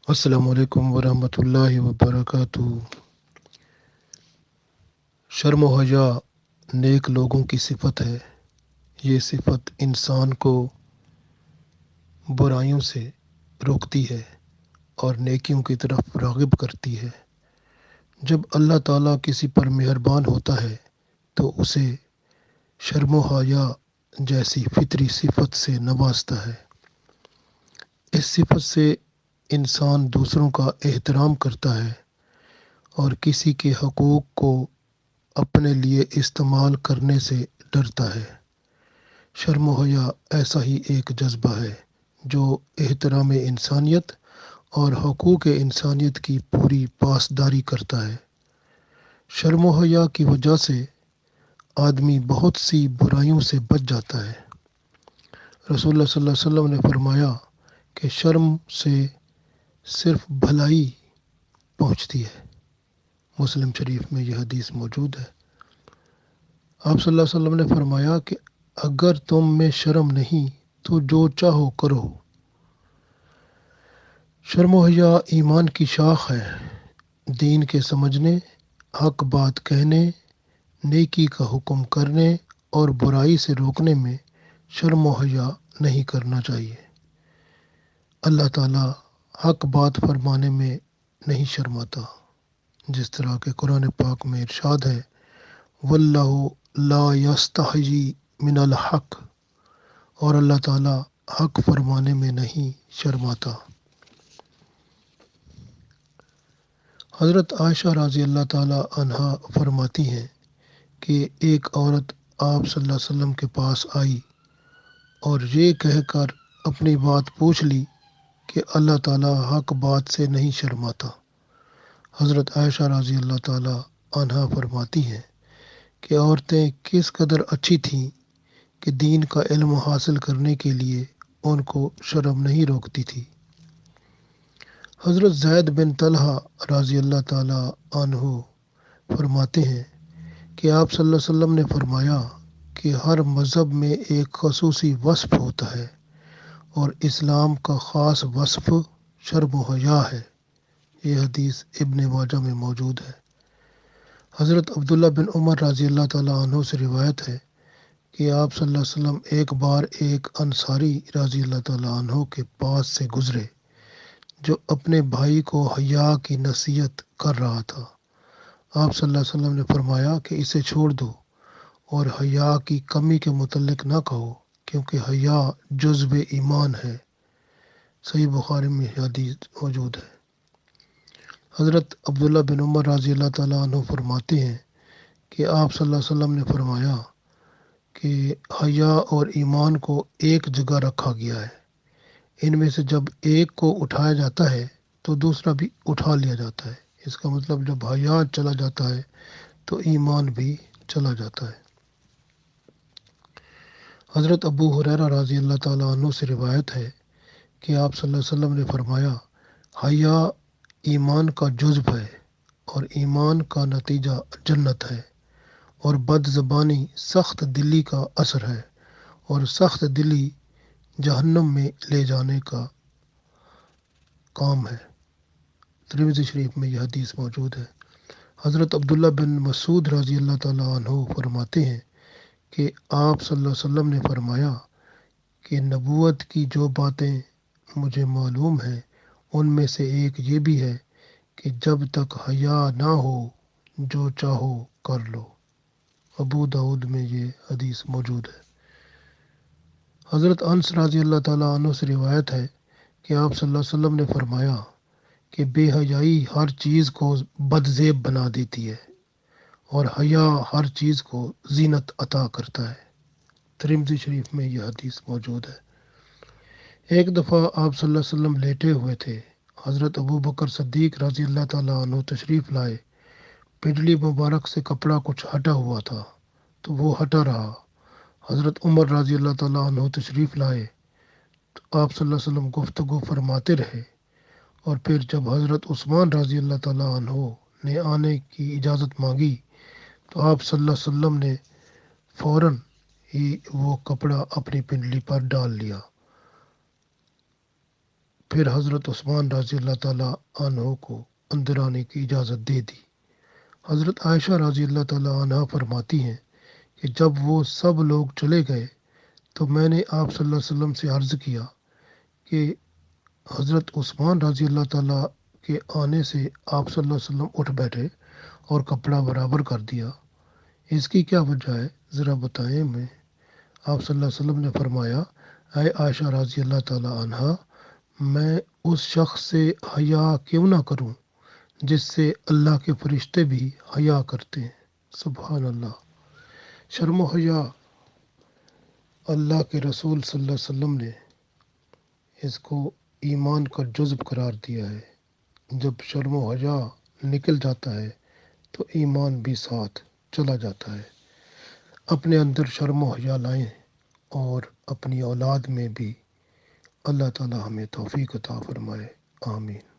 السلام علیکم ورحمۃ اللہ وبرکاتہ۔ شرم و حیا نیک لوگوں کی صفت ہے۔ یہ صفت انسان کو برائیوں سے روکتی ہے اور نیکیوں کی طرف راغب کرتی ہے۔ جب اللہ تعالیٰ کسی پر مہربان ہوتا ہے تو اسے شرم و حیا جیسی فطری صفت سے نوازتا ہے۔ اس صفت سے انسان دوسروں کا احترام کرتا ہے اور کسی کے حقوق کو اپنے لیے استعمال کرنے سے ڈرتا ہے۔ شرم و حیا ایسا ہی ایک جذبہ ہے جو احترام انسانیت اور حقوق انسانیت کی پوری پاسداری کرتا ہے۔ شرم و حیا کی وجہ سے آدمی بہت سی برائیوں سے بچ جاتا ہے۔ رسول اللہ صلی اللہ علیہ وسلم نے فرمایا کہ شرم سے صرف بھلائی پہنچتی ہے۔ مسلم شریف میں یہ حدیث موجود ہے۔ آپ صلی اللہ علیہ وسلم نے فرمایا کہ اگر تم میں شرم نہیں تو جو چاہو کرو۔ شرم و حیا ایمان کی شاخ ہے۔ دین کے سمجھنے، حق بات کہنے، نیکی کا حکم کرنے اور برائی سے روکنے میں شرم و حیا نہیں کرنا چاہیے۔ اللہ تعالیٰ حق بات فرمانے میں نہیں شرماتا، جس طرح کہ قرآن پاک میں ارشاد ہے واللہ لا یستحیی من الحق، اور اللہ تعالیٰ حق فرمانے میں نہیں شرماتا۔ حضرت عائشہ رضی اللہ تعالیٰ عنہا فرماتی ہیں کہ ایک عورت آپ صلی اللہ علیہ وسلم کے پاس آئی اور یہ کہہ کر اپنی بات پوچھ لی کہ اللہ تعالیٰ حق بات سے نہیں شرماتا۔ حضرت عائشہ رضی اللہ تعالیٰ عنہا فرماتی ہیں کہ عورتیں کس قدر اچھی تھیں کہ دین کا علم حاصل کرنے کے لیے ان کو شرم نہیں روکتی تھی۔ حضرت زید بن طلحہ رضی اللہ تعالیٰ عنہ فرماتے ہیں کہ آپ صلی اللہ علیہ وسلم نے فرمایا کہ ہر مذہب میں ایک خصوصی وصف ہوتا ہے اور اسلام کا خاص وصف شرم و حیا ہے۔ یہ حدیث ابن ماجہ میں موجود ہے۔ حضرت عبداللہ بن عمر رضی اللہ تعالیٰ عنہ سے روایت ہے کہ آپ صلی اللہ علیہ وسلم ایک بار ایک انصاری رضی اللہ تعالیٰ عنہ کے پاس سے گزرے جو اپنے بھائی کو حیا کی نصیحت کر رہا تھا۔ آپ صلی اللہ علیہ وسلم نے فرمایا کہ اسے چھوڑ دو اور حیا کی کمی کے متعلق نہ کہو، کیونکہ حیا جزو ایمان ہے۔ صحیح بخاری میں یہ حدیث موجود ہے۔ حضرت عبداللہ بن عمر رضی اللہ تعالیٰ عنہ فرماتے ہیں کہ آپ صلی اللہ علیہ وسلم نے فرمایا کہ حیا اور ایمان کو ایک جگہ رکھا گیا ہے۔ ان میں سے جب ایک کو اٹھایا جاتا ہے تو دوسرا بھی اٹھا لیا جاتا ہے۔ اس کا مطلب جب حیا چلا جاتا ہے تو ایمان بھی چلا جاتا ہے۔ حضرت ابو ہریرہ رضی اللہ تعالیٰ عنہ سے روایت ہے کہ آپ صلی اللہ علیہ وسلم نے فرمایا حیا ایمان کا جزو ہے اور ایمان کا نتیجہ جنت ہے، اور بد زبانی سخت دلی کا اثر ہے اور سخت دلی جہنم میں لے جانے کا کام ہے۔ ترمذی شریف میں یہ حدیث موجود ہے۔ حضرت عبداللہ بن مسعود رضی اللہ تعالیٰ عنہ فرماتے ہیں کہ آپ صلی اللہ علیہ وسلم نے فرمایا کہ نبوت کی جو باتیں مجھے معلوم ہیں ان میں سے ایک یہ بھی ہے کہ جب تک حیا نہ ہو جو چاہو کر لو۔ ابو داؤد میں یہ حدیث موجود ہے۔ حضرت انس رضی اللہ تعالیٰ عنہ سے روایت ہے کہ آپ صلی اللہ علیہ وسلم نے فرمایا کہ بے حیائی ہر چیز کو بدزیب بنا دیتی ہے اور حیا ہر چیز کو زینت عطا کرتا ہے۔ ترمذی شریف میں یہ حدیث موجود ہے۔ ایک دفعہ آپ صلی اللہ علیہ وسلم لیٹے ہوئے تھے۔ حضرت ابو بکر صدیق رضی اللہ تعالیٰ عنہ تشریف لائے۔ پنڈلی مبارک سے کپڑا کچھ ہٹا ہوا تھا تو وہ ہٹا رہا۔ حضرت عمر رضی اللہ تعالیٰ عنہ تشریف لائے تو آپ صلی اللہ علیہ وسلم گفتگو فرماتے رہے، اور پھر جب حضرت عثمان رضی اللہ تعالیٰ عنہ نے آنے کی اجازت مانگی تو آپ صلی اللہ علیہ وسلم نے فوراً ہی وہ کپڑا اپنی پنڈلی پر ڈال لیا۔ پھر حضرت عثمان رضی اللہ تعالیٰ عنہ کو اندر آنے کی اجازت دے دی۔ حضرت عائشہ رضی اللہ تعالیٰ عنہ فرماتی ہیں کہ جب وہ سب لوگ چلے گئے تو میں نے آپ صلی اللہ علیہ وسلم سے عرض کیا کہ حضرت عثمان رضی اللہ تعالیٰ کے آنے سے آپ صلی اللہ علیہ وسلم اٹھ بیٹھے اور کپڑا برابر کر دیا، اس کی کیا وجہ ہے، ذرا بتائیں میں۔ آپ صلی اللہ علیہ وسلم نے فرمایا، اے عائشہ رضی اللہ تعالیٰ عنہ، میں اس شخص سے حیا کیوں نہ کروں جس سے اللہ کے فرشتے بھی حیا کرتے ہیں۔ سبحان اللہ۔ شرم و حیا اللہ کے رسول صلی اللہ علیہ وسلم نے اس کو ایمان کا جزو قرار دیا ہے۔ جب شرم و حیا نکل جاتا ہے تو ایمان بھی ساتھ چلا جاتا ہے۔ اپنے اندر شرم و حیا لائیں اور اپنی اولاد میں بھی اللہ تعالی ہمیں توفیق عطا فرمائے۔ آمین۔